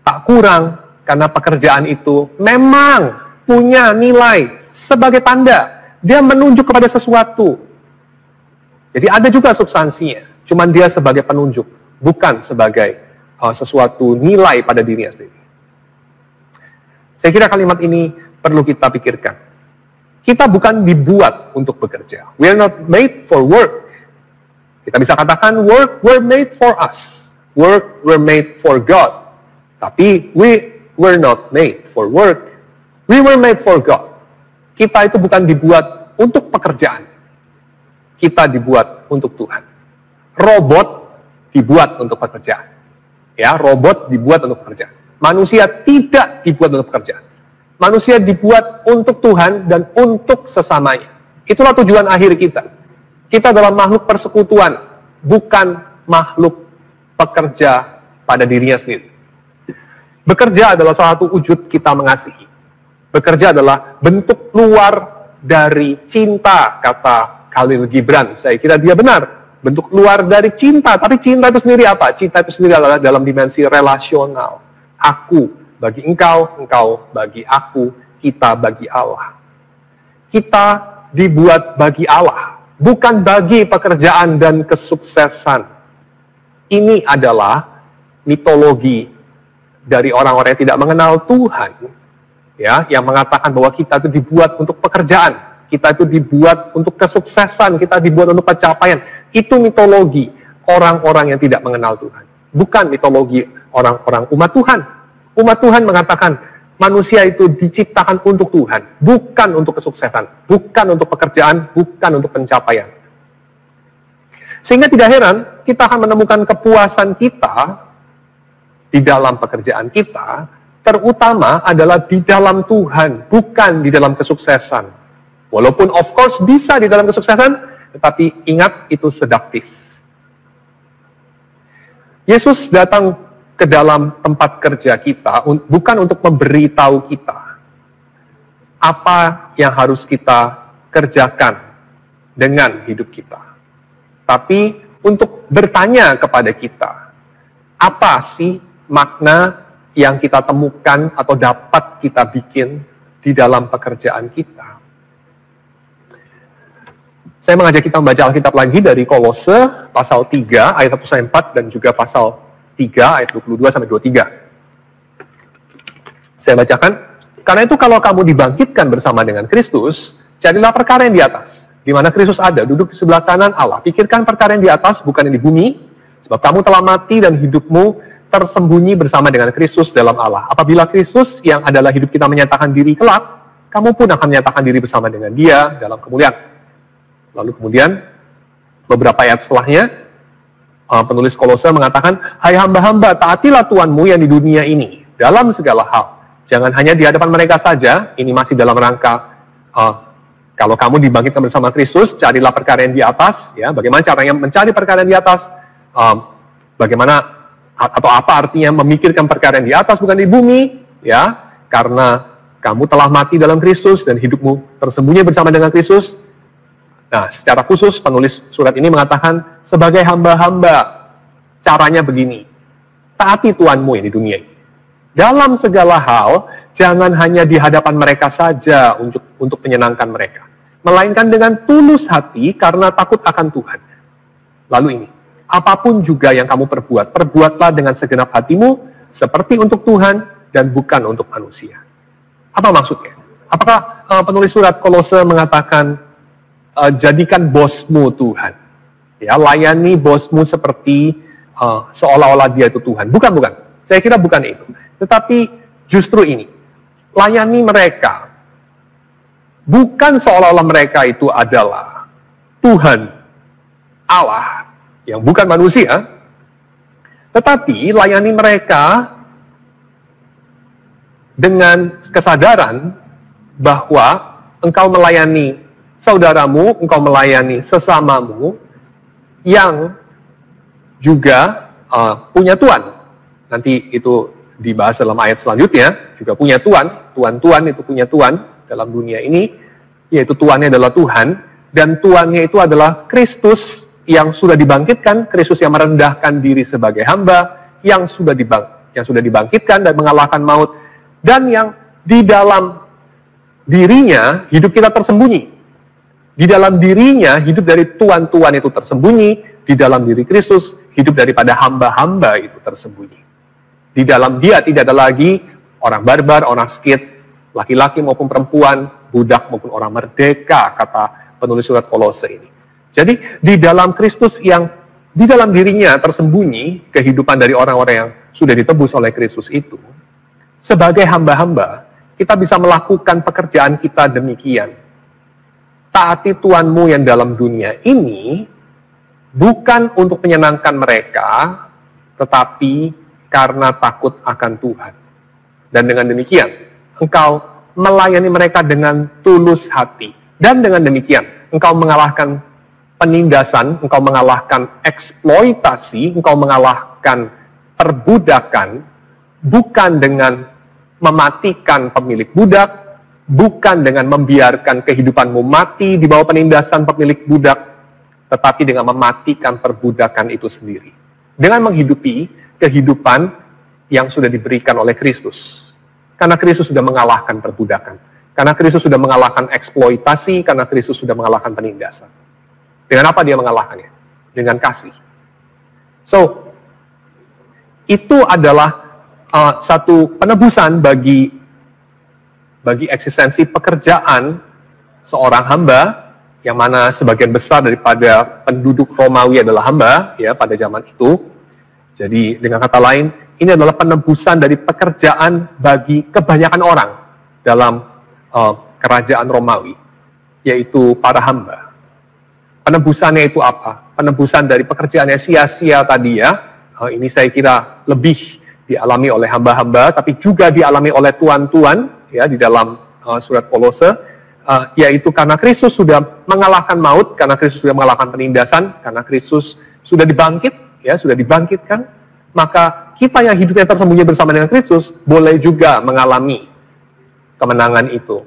Tak kurang, karena pekerjaan itu memang punya nilai sebagai tanda. Dia menunjuk kepada sesuatu. Jadi ada juga substansinya. Cuman dia sebagai penunjuk, bukan sebagai sesuatu nilai pada dirinya sendiri. Saya kira kalimat ini perlu kita pikirkan. Kita bukan dibuat untuk bekerja. We are not made for work. Kita bisa katakan work were made for us. Work were made for God. Tapi we were not made for work. We were made for God. Kita itu bukan dibuat untuk pekerjaan. Kita dibuat untuk Tuhan. Robot dibuat untuk pekerjaan. Ya, robot dibuat untuk pekerjaan. Manusia tidak dibuat untuk pekerjaan. Manusia dibuat untuk Tuhan dan untuk sesamanya. Itulah tujuan akhir kita. Kita adalah makhluk persekutuan, bukan makhluk pekerja pada dirinya sendiri. Bekerja adalah salah satu wujud kita mengasihi. Bekerja adalah bentuk luar dari cinta, kata Khalil Gibran. Saya kira dia benar. Bentuk luar dari cinta. Tapi cinta itu sendiri apa? Cinta itu sendiri adalah dalam dimensi relasional. Aku bagi engkau, engkau bagi aku, kita bagi Allah. Kita dibuat bagi Allah, bukan bagi pekerjaan dan kesuksesan. Ini adalah mitologi dari orang-orang yang tidak mengenal Tuhan, ya, yang mengatakan bahwa kita itu dibuat untuk pekerjaan, kita itu dibuat untuk kesuksesan, kita dibuat untuk pencapaian. Itu mitologi orang-orang yang tidak mengenal Tuhan. Bukan mitologi orang-orang umat Tuhan. Umat Tuhan mengatakan manusia itu diciptakan untuk Tuhan, bukan untuk kesuksesan, bukan untuk pekerjaan, bukan untuk pencapaian. Sehingga tidak heran kita akan menemukan kepuasan kita di dalam pekerjaan kita, terutama adalah di dalam Tuhan, bukan di dalam kesuksesan. Walaupun of course bisa di dalam kesuksesan, tetapi ingat itu sedaktif. Yesus datang ke dalam tempat kerja kita bukan untuk memberitahu kita apa yang harus kita kerjakan dengan hidup kita, tapi untuk bertanya kepada kita, apa sih makna yang kita temukan atau dapat kita bikin di dalam pekerjaan kita. Saya mengajak kita membaca Alkitab lagi dari Kolose pasal 3 ayat 1-4 dan juga pasal 3 ayat 22-23. Saya bacakan. Karena itu kalau kamu dibangkitkan bersama dengan Kristus, carilah perkara yang di atas, di mana Kristus ada, duduk di sebelah kanan Allah. Pikirkan perkara yang di atas, bukan yang di bumi, sebab kamu telah mati dan hidupmu tersembunyi bersama dengan Kristus dalam Allah. Apabila Kristus yang adalah hidup kita menyatakan diri kelak, kamu pun akan menyatakan diri bersama dengan Dia dalam kemuliaan. Lalu kemudian beberapa ayat setelahnya penulis Kolose mengatakan, hai hamba-hamba, taatilah Tuhanmu yang di dunia ini dalam segala hal. Jangan hanya di hadapan mereka saja, ini masih dalam rangka kalau kamu dibangkitkan bersama Kristus, carilah perkara yang di atas. Ya, bagaimana caranya mencari perkara yang di atas? Bagaimana atau apa artinya memikirkan perkara yang di atas bukan di bumi? Ya, karena kamu telah mati dalam Kristus dan hidupmu tersembunyi bersama dengan Kristus. Nah, secara khusus penulis surat ini mengatakan, sebagai hamba-hamba, caranya begini, taati Tuhanmu yang di dunia ini. Dalam segala hal, jangan hanya di hadapan mereka saja untuk menyenangkan mereka, melainkan dengan tulus hati karena takut akan Tuhan. Lalu ini, apapun juga yang kamu perbuat, perbuatlah dengan segenap hatimu, seperti untuk Tuhan dan bukan untuk manusia. Apa maksudnya? Apakah penulis surat Kolose mengatakan, jadikan bosmu Tuhan? Ya, layani bosmu seperti seolah-olah dia itu Tuhan. Bukan. Saya kira bukan itu. Tetapi justru ini, layani mereka bukan seolah-olah mereka itu adalah Tuhan Allah yang bukan manusia, tetapi layani mereka dengan kesadaran bahwa engkau melayani saudaramu, engkau melayani sesamamu yang juga punya Tuhan. Nanti itu dibahas dalam ayat selanjutnya, juga punya Tuhan. Tuhan itu punya Tuhan dalam dunia ini, yaitu Tuhannya adalah Tuhan, dan Tuhannya itu adalah Kristus yang sudah dibangkitkan, Kristus yang merendahkan diri sebagai hamba, yang sudah dibangkitkan dan mengalahkan maut, dan yang di dalam dirinya hidup kita tersembunyi. Di dalam dirinya hidup dari Tuhan itu tersembunyi, di dalam diri Kristus hidup daripada hamba-hamba itu tersembunyi. Di dalam dia tidak ada lagi orang barbar, orang skit, laki-laki maupun perempuan, budak maupun orang merdeka, kata penulis surat Kolose ini. Jadi di dalam Kristus yang di dalam dirinya tersembunyi kehidupan dari orang-orang yang sudah ditebus oleh Kristus itu, sebagai hamba-hamba, kita bisa melakukan pekerjaan kita demikian. Taati Tuhanmu yang dalam dunia ini, bukan untuk menyenangkan mereka, tetapi karena takut akan Tuhan. Dan dengan demikian, engkau melayani mereka dengan tulus hati. Dan dengan demikian, engkau mengalahkan penindasan, engkau mengalahkan eksploitasi, engkau mengalahkan perbudakan, bukan dengan mematikan pemilik budak, bukan dengan membiarkan kehidupanmu mati di bawah penindasan pemilik budak, tetapi dengan mematikan perbudakan itu sendiri. Dengan menghidupi kehidupan yang sudah diberikan oleh Kristus. Karena Kristus sudah mengalahkan perbudakan. Karena Kristus sudah mengalahkan eksploitasi, karena Kristus sudah mengalahkan penindasan. Dengan apa dia mengalahkannya? Dengan kasih. So, itu adalah satu penebusan bagi eksistensi pekerjaan seorang hamba, yang mana sebagian besar daripada penduduk Romawi adalah hamba ya pada zaman itu. Jadi dengan kata lain, ini adalah penebusan dari pekerjaan bagi kebanyakan orang dalam kerajaan Romawi, yaitu para hamba. Penebusannya itu apa? Penebusan dari pekerjaan yang sia-sia tadi ya. Ini saya kira lebih dialami oleh hamba-hamba, tapi juga dialami oleh tuan-tuan ya di dalam surat Kolose, yaitu karena Kristus sudah mengalahkan maut, karena Kristus sudah mengalahkan penindasan, karena Kristus sudah dibangkit. Ya, sudah dibangkitkan, maka kita yang hidupnya tersembunyi bersama dengan Kristus boleh juga mengalami kemenangan itu.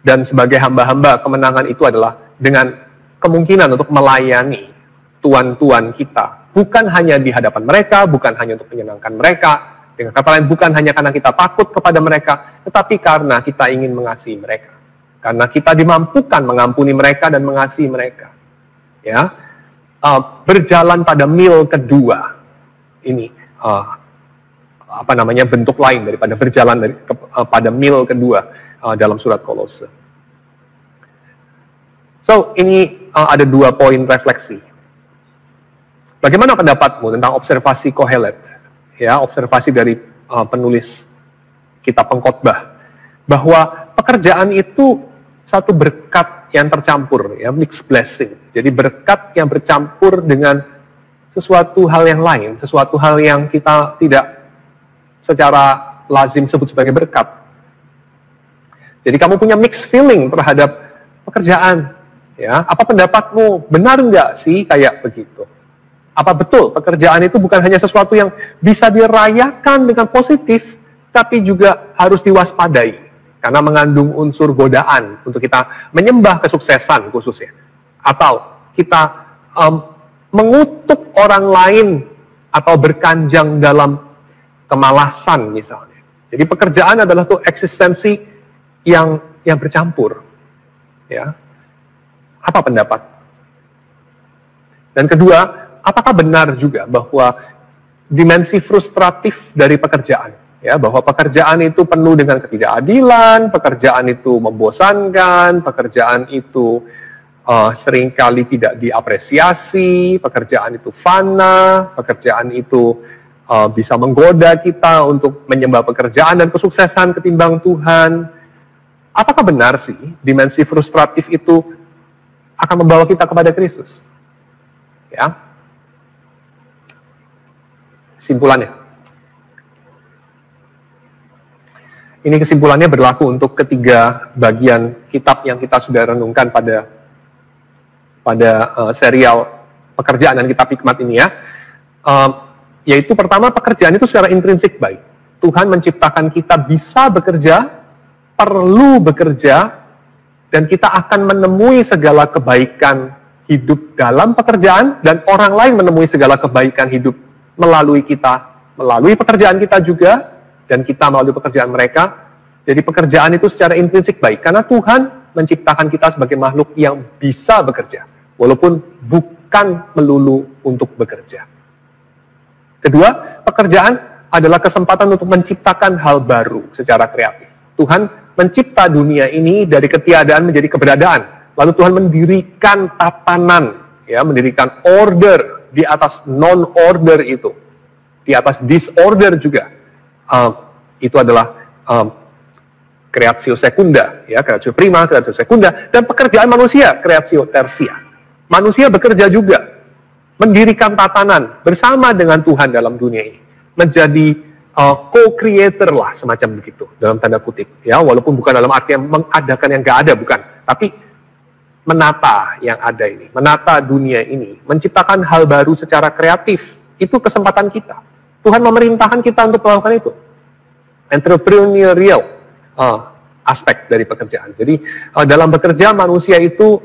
Dan sebagai hamba-hamba, kemenangan itu adalah dengan kemungkinan untuk melayani tuan-tuan kita, bukan hanya di hadapan mereka, bukan hanya untuk menyenangkan mereka, dengan kata lain bukan hanya karena kita takut kepada mereka, tetapi karena kita ingin mengasihi mereka, karena kita dimampukan mengampuni mereka dan mengasihi mereka. Ya. Berjalan pada mil kedua ini bentuk lain daripada berjalan pada mil kedua dalam surat Kolose. So ini ada dua poin refleksi. Bagaimana pendapatmu tentang observasi Kohelet, ya observasi dari penulis kitab Pengkhotbah, bahwa pekerjaan itu satu berkat yang tercampur, ya mixed blessing. Jadi berkat yang bercampur dengan sesuatu hal yang lain, sesuatu hal yang kita tidak secara lazim sebut sebagai berkat. Jadi kamu punya mixed feeling terhadap pekerjaan, ya. Apa pendapatmu? Benar nggak sih kayak begitu? Apa betul pekerjaan itu bukan hanya sesuatu yang bisa dirayakan dengan positif, tapi juga harus diwaspadai? karena mengandung unsur godaan untuk kita menyembah kesuksesan khususnya, atau kita mengutuk orang lain atau berkanjang dalam kemalasan misalnya. Jadi pekerjaan adalah tuh eksistensi yang bercampur. Ya. Apa pendapat? Dan kedua, apakah benar juga bahwa dimensi frustratif dari pekerjaan, ya, bahwa pekerjaan itu penuh dengan ketidakadilan, pekerjaan itu membosankan, pekerjaan itu seringkali tidak diapresiasi, pekerjaan itu fana, pekerjaan itu bisa menggoda kita untuk menyembah pekerjaan dan kesuksesan ketimbang Tuhan. Apakah benar sih dimensi frustratif itu akan membawa kita kepada Kristus? Ya. Kesimpulannya. Ini kesimpulannya berlaku untuk ketiga bagian kitab yang kita sudah renungkan pada serial pekerjaan dan kitab hikmat ini ya. Yaitu pertama, pekerjaan itu secara intrinsik baik. Tuhan menciptakan kita bisa bekerja, perlu bekerja, dan kita akan menemui segala kebaikan hidup dalam pekerjaan, dan orang lain menemui segala kebaikan hidup melalui kita, melalui pekerjaan kita juga, dan kita melalui pekerjaan mereka. Jadi pekerjaan itu secara intrinsik baik, karena Tuhan menciptakan kita sebagai makhluk yang bisa bekerja, walaupun bukan melulu untuk bekerja. Kedua, pekerjaan adalah kesempatan untuk menciptakan hal baru secara kreatif. Tuhan mencipta dunia ini dari ketiadaan menjadi keberadaan. Lalu Tuhan mendirikan tatanan, ya, mendirikan order di atas non-order itu, di atas disorder juga. Itu adalah creatio secunda, ya, creatio prima, creatio secunda, dan pekerjaan manusia, creatio tertia. Manusia bekerja juga, mendirikan tatanan bersama dengan Tuhan dalam dunia ini, menjadi co-creator lah, semacam begitu, dalam tanda kutip, ya, walaupun bukan dalam arti yang mengadakan yang nggak ada, bukan, tapi menata yang ada ini, menata dunia ini, menciptakan hal baru secara kreatif. Itu kesempatan kita. Tuhan memerintahkan kita untuk melakukan itu. Entrepreneurial aspek dari pekerjaan. Jadi dalam bekerja manusia itu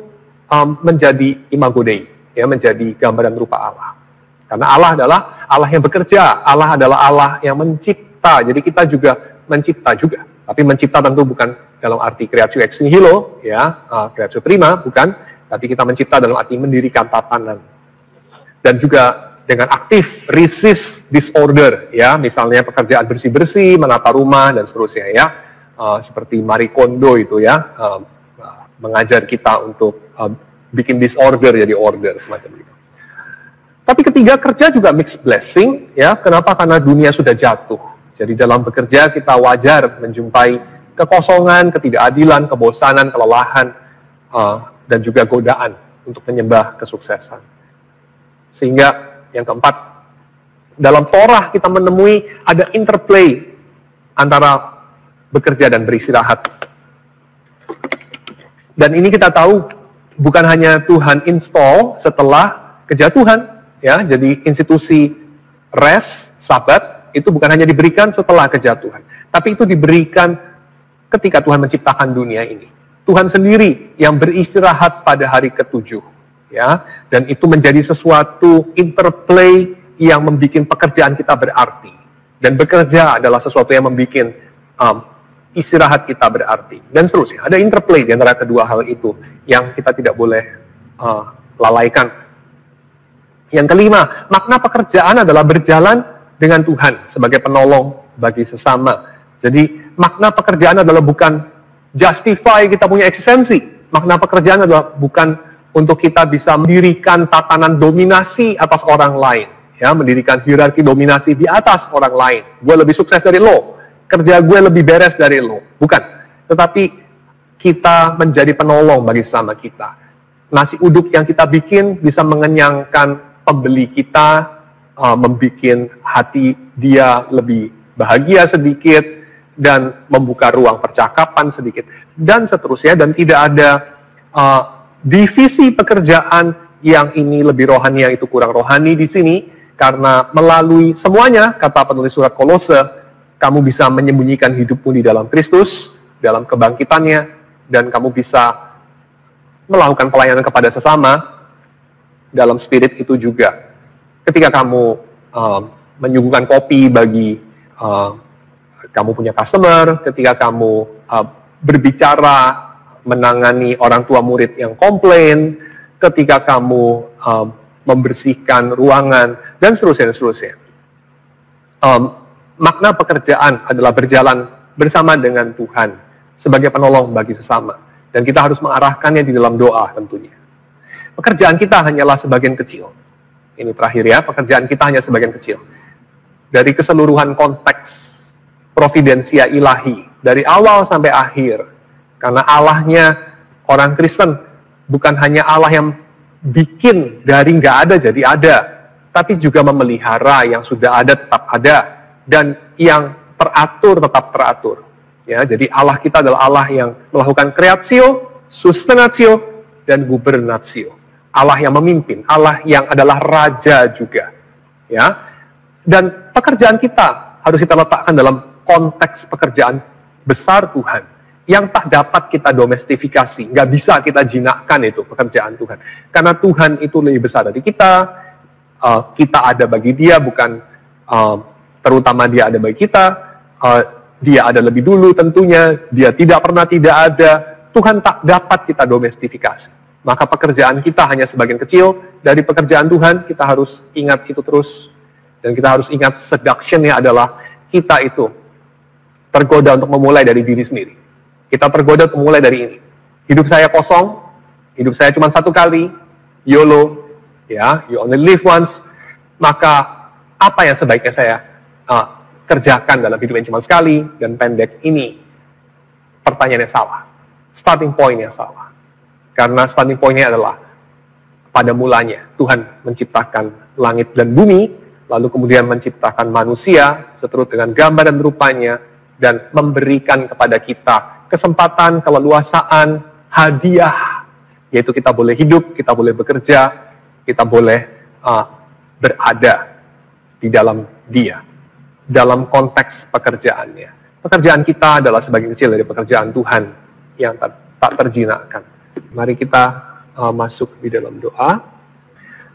menjadi imago Dei, ya, menjadi gambaran rupa Allah. Karena Allah adalah Allah yang bekerja, Allah adalah Allah yang mencipta. Jadi kita juga mencipta juga. Tapi mencipta tentu bukan dalam arti creatio ex nihilo, ya, creatio prima, bukan. Tapi kita mencipta dalam arti mendirikan tatanan. Dan juga dengan aktif resist disorder, ya, misalnya pekerjaan bersih-bersih, menata rumah dan seterusnya, ya, seperti Marie Kondo itu, ya, mengajar kita untuk bikin disorder jadi order, semacam itu. Tapi ketiga, kerja juga mixed blessing, ya. Kenapa? Karena dunia sudah jatuh. Jadi dalam bekerja kita wajar menjumpai kekosongan, ketidakadilan, kebosanan, kelelahan, dan juga godaan untuk menyembah kesuksesan. Sehingga yang keempat, dalam Torah kita menemui ada interplay antara bekerja dan beristirahat. Dan ini kita tahu bukan hanya Tuhan install setelah kejatuhan, ya. Jadi institusi rest, sabat, itu bukan hanya diberikan setelah kejatuhan, tapi itu diberikan ketika Tuhan menciptakan dunia ini. Tuhan sendiri yang beristirahat pada hari ke-7, ya, dan itu menjadi sesuatu interplay yang membuat pekerjaan kita berarti. Dan bekerja adalah sesuatu yang membuat istirahat kita berarti, dan seterusnya. Ada interplay di antara kedua hal itu yang kita tidak boleh lalaikan. Yang kelima, makna pekerjaan adalah berjalan dengan Tuhan sebagai penolong bagi sesama. Jadi makna pekerjaan adalah bukan justify kita punya eksistensi. Makna pekerjaan adalah bukan untuk kita bisa mendirikan tatanan dominasi atas orang lain, ya, mendirikan hierarki dominasi di atas orang lain. Gue lebih sukses dari lo, kerja gue lebih beres dari lo. Bukan. Tetapi kita menjadi penolong bagi sesama kita. Nasi uduk yang kita bikin bisa mengenyangkan pembeli kita, membuat hati dia lebih bahagia sedikit, dan membuka ruang percakapan sedikit, dan seterusnya. Dan tidak ada divisi pekerjaan yang ini lebih rohani, yang itu kurang rohani di sini, karena melalui semuanya, kata penulis surat Kolose, kamu bisa menyembunyikan hidupmu di dalam Kristus, dalam kebangkitannya, dan kamu bisa melakukan pelayanan kepada sesama dalam spirit itu juga. Ketika kamu menyuguhkan kopi bagi kamu punya customer, ketika kamu berbicara menangani orang tua murid yang komplain, ketika kamu membersihkan ruangan, dan seterusnya. Makna pekerjaan adalah berjalan bersama dengan Tuhan sebagai penolong bagi sesama. Dan kita harus mengarahkannya di dalam doa tentunya. Pekerjaan kita hanyalah sebagian kecil. Ini terakhir ya, pekerjaan kita hanya sebagian kecil. Dari keseluruhan konteks providensia ilahi, dari awal sampai akhir. Karena Allahnya orang Kristen bukan hanya Allah yang bikin dari nggak ada jadi ada, tapi juga memelihara yang sudah ada tetap ada, dan yang teratur tetap teratur. Ya, jadi Allah kita adalah Allah yang melakukan kreatio, sustenatio, dan gubernatio. Allah yang memimpin, Allah yang adalah raja juga. Ya, dan pekerjaan kita harus kita letakkan dalam konteks pekerjaan besar Tuhan, yang tak dapat kita domestifikasi, nggak bisa kita jinakkan itu pekerjaan Tuhan. Karena Tuhan itu lebih besar dari kita ada bagi Dia, bukan terutama Dia ada bagi kita, Dia ada lebih dulu tentunya, Dia tidak pernah tidak ada, Tuhan tak dapat kita domestifikasi. Maka pekerjaan kita hanya sebagian kecil dari pekerjaan Tuhan, kita harus ingat itu terus. Dan kita harus ingat seduction-nya adalah kita itu tergoda untuk memulai dari diri sendiri. Kita tergoda untuk memulai dari ini. Hidup saya kosong, hidup saya cuma satu kali, YOLO, ya, you only live once. Maka apa yang sebaiknya saya kerjakan dalam hidup yang cuma sekali dan pendek ini? Pertanyaannya salah. Starting point-nya salah. Karena starting point-nya adalah pada mulanya Tuhan menciptakan langit dan bumi, lalu kemudian menciptakan manusia seturut dengan gambar dan rupanya, dan memberikan kepada kita kesempatan, keleluasaan, hadiah, yaitu kita boleh hidup, kita boleh bekerja, kita boleh berada di dalam Dia, dalam konteks pekerjaannya. Pekerjaan kita adalah sebagian kecil dari pekerjaan Tuhan yang tak terjinakkan. Mari kita masuk di dalam doa.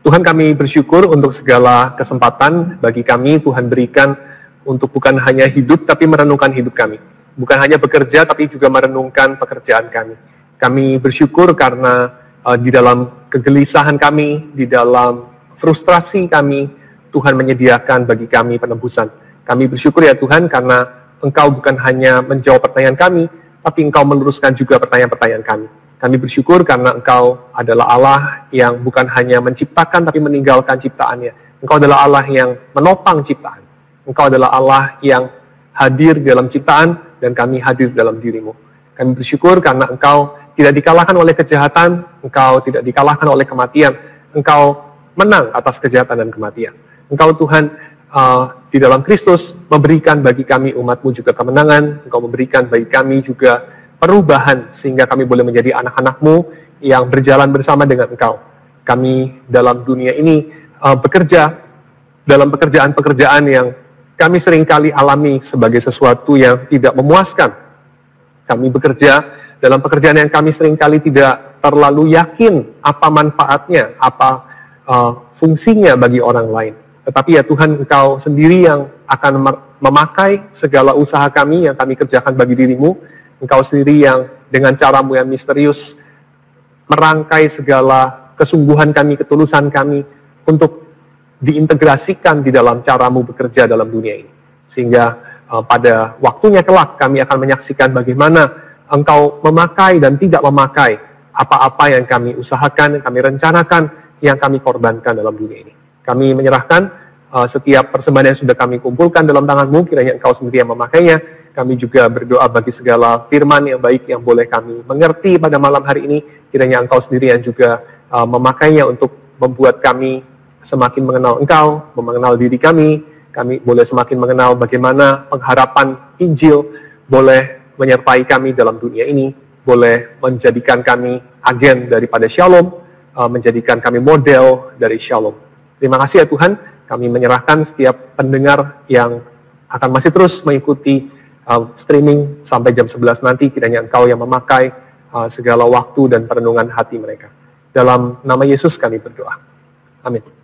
Tuhan, kami bersyukur untuk segala kesempatan bagi kami Tuhan berikan untuk bukan hanya hidup, tapi merenungkan hidup kami. Bukan hanya bekerja, tapi juga merenungkan pekerjaan kami. Kami bersyukur karena di dalam kegelisahan kami, di dalam frustrasi kami, Tuhan menyediakan bagi kami penebusan. Kami bersyukur ya Tuhan, karena Engkau bukan hanya menjawab pertanyaan kami, tapi Engkau meluruskan juga pertanyaan-pertanyaan kami. Kami bersyukur karena Engkau adalah Allah yang bukan hanya menciptakan, tapi meninggalkan ciptaannya. Engkau adalah Allah yang menopang ciptaan. Engkau adalah Allah yang hadir di dalam ciptaan, dan kami hadir dalam diri-Mu. Kami bersyukur karena Engkau tidak dikalahkan oleh kejahatan, Engkau tidak dikalahkan oleh kematian, Engkau menang atas kejahatan dan kematian. Engkau Tuhan di dalam Kristus memberikan bagi kami umat-Mu juga kemenangan, Engkau memberikan bagi kami juga perubahan, sehingga kami boleh menjadi anak-anak-Mu yang berjalan bersama dengan Engkau. Kami dalam dunia ini bekerja dalam pekerjaan-pekerjaan yang kami seringkali alami sebagai sesuatu yang tidak memuaskan. Kami bekerja dalam pekerjaan yang kami seringkali tidak terlalu yakin apa manfaatnya, apa fungsinya bagi orang lain. Tetapi ya Tuhan, Engkau sendiri yang akan memakai segala usaha kami yang kami kerjakan bagi diri-Mu. Engkau sendiri yang dengan cara-Mu yang misterius merangkai segala kesungguhan kami, ketulusan kami untuk diintegrasikan di dalam cara-Mu bekerja dalam dunia ini. Sehingga pada waktunya kelak kami akan menyaksikan bagaimana Engkau memakai dan tidak memakai apa-apa yang kami usahakan, yang kami rencanakan, yang kami korbankan dalam dunia ini. Kami menyerahkan setiap persembahan yang sudah kami kumpulkan dalam tangan-Mu, kiranya Engkau sendiri yang memakainya. Kami juga berdoa bagi segala firman yang baik yang boleh kami mengerti pada malam hari ini. Kiranya Engkau sendiri yang juga memakainya untuk membuat kami semakin mengenal Engkau, mengenal diri kami boleh semakin mengenal bagaimana pengharapan Injil boleh menyertai kami dalam dunia ini, boleh menjadikan kami agen daripada Shalom, menjadikan kami model dari Shalom. Terima kasih ya Tuhan, kami menyerahkan setiap pendengar yang akan masih terus mengikuti streaming sampai jam 11 nanti, kiranya Engkau yang memakai segala waktu dan perenungan hati mereka. Dalam nama Yesus kami berdoa. Amin.